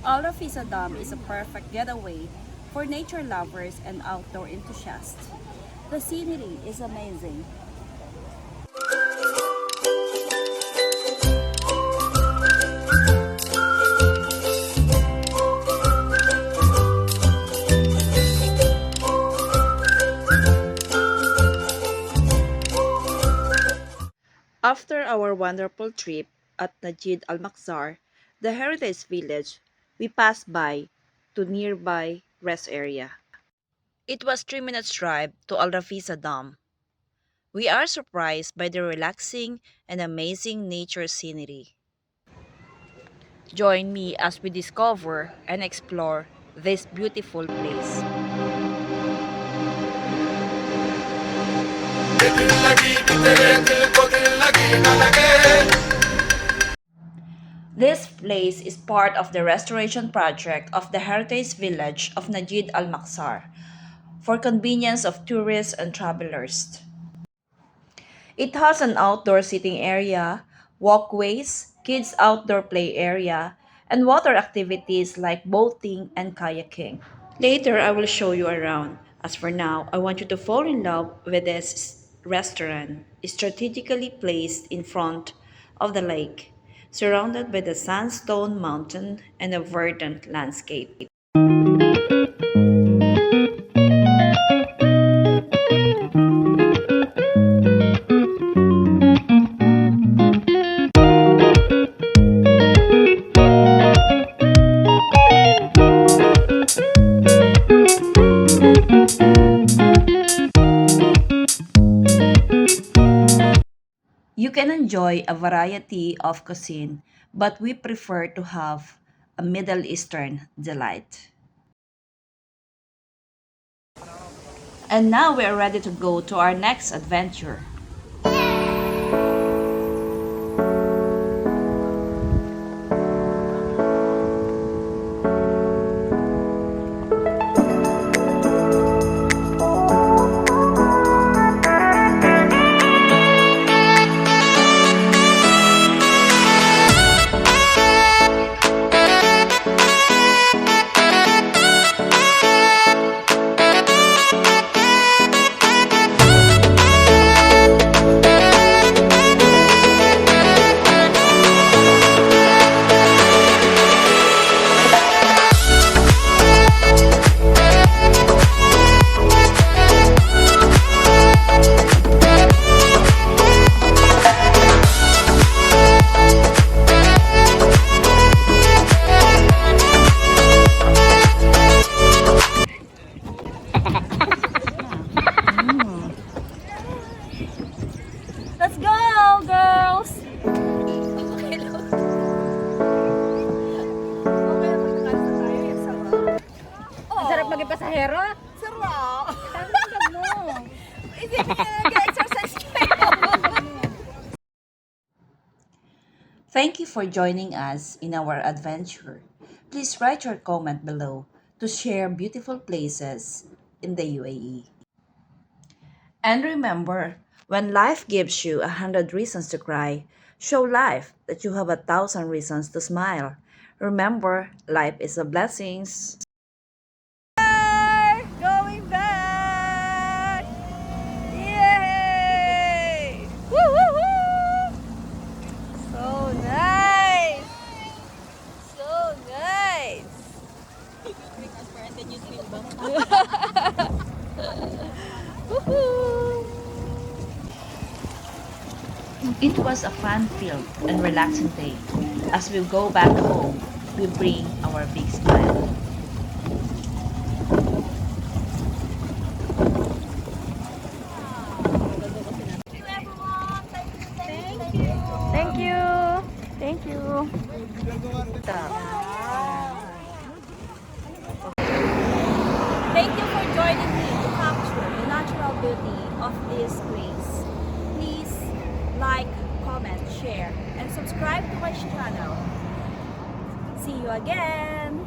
Rafisam Dam is a perfect getaway for nature lovers and outdoor enthusiasts. The scenery is amazing. After our wonderful trip at Najd Al Maqsar, the heritage village, we passed by to nearby rest area. It was 3 minutes drive to Al Rafisah Dam. We are surprised by the relaxing and amazing nature scenery. Join me as we discover and explore this beautiful place. This place is part of the restoration project of the heritage village of Najd Al Maqsar for convenience of tourists and travelers. It has an outdoor sitting area, walkways, kids outdoor play area, and water activities like boating and kayaking. Later, I will show you around. As for now, I want you to fall in love with this restaurant, strategically placed in front of the lake, surrounded by the sandstone mountain and a verdant landscape. You can enjoy a variety of cuisine, but we prefer to have a Middle Eastern delight. And now we are ready to go to our next adventure. Let's go, girls! Okay lang. Okay lang, magkakalis na tayo. Yung sarap. Ang sarap maging pasahero. Sarap! Tama mo. Hindi nag-exercise kayo. Thank you for joining us in our adventure. Please write your comment below to share beautiful places in the UAE. And remember, when life gives you 100 reasons to cry, show life that you have 1,000 reasons to smile. Remember, life is a blessing. Going back! Yay! Woo, woo, woo! So nice! So nice! It was a fun-filled and relaxing day. As we go back home, we bring our big smile. Thank you. Thank you. Thank you for joining me to capture the natural beauty of this place. Please like, comment, share, and subscribe to my channel. See you again!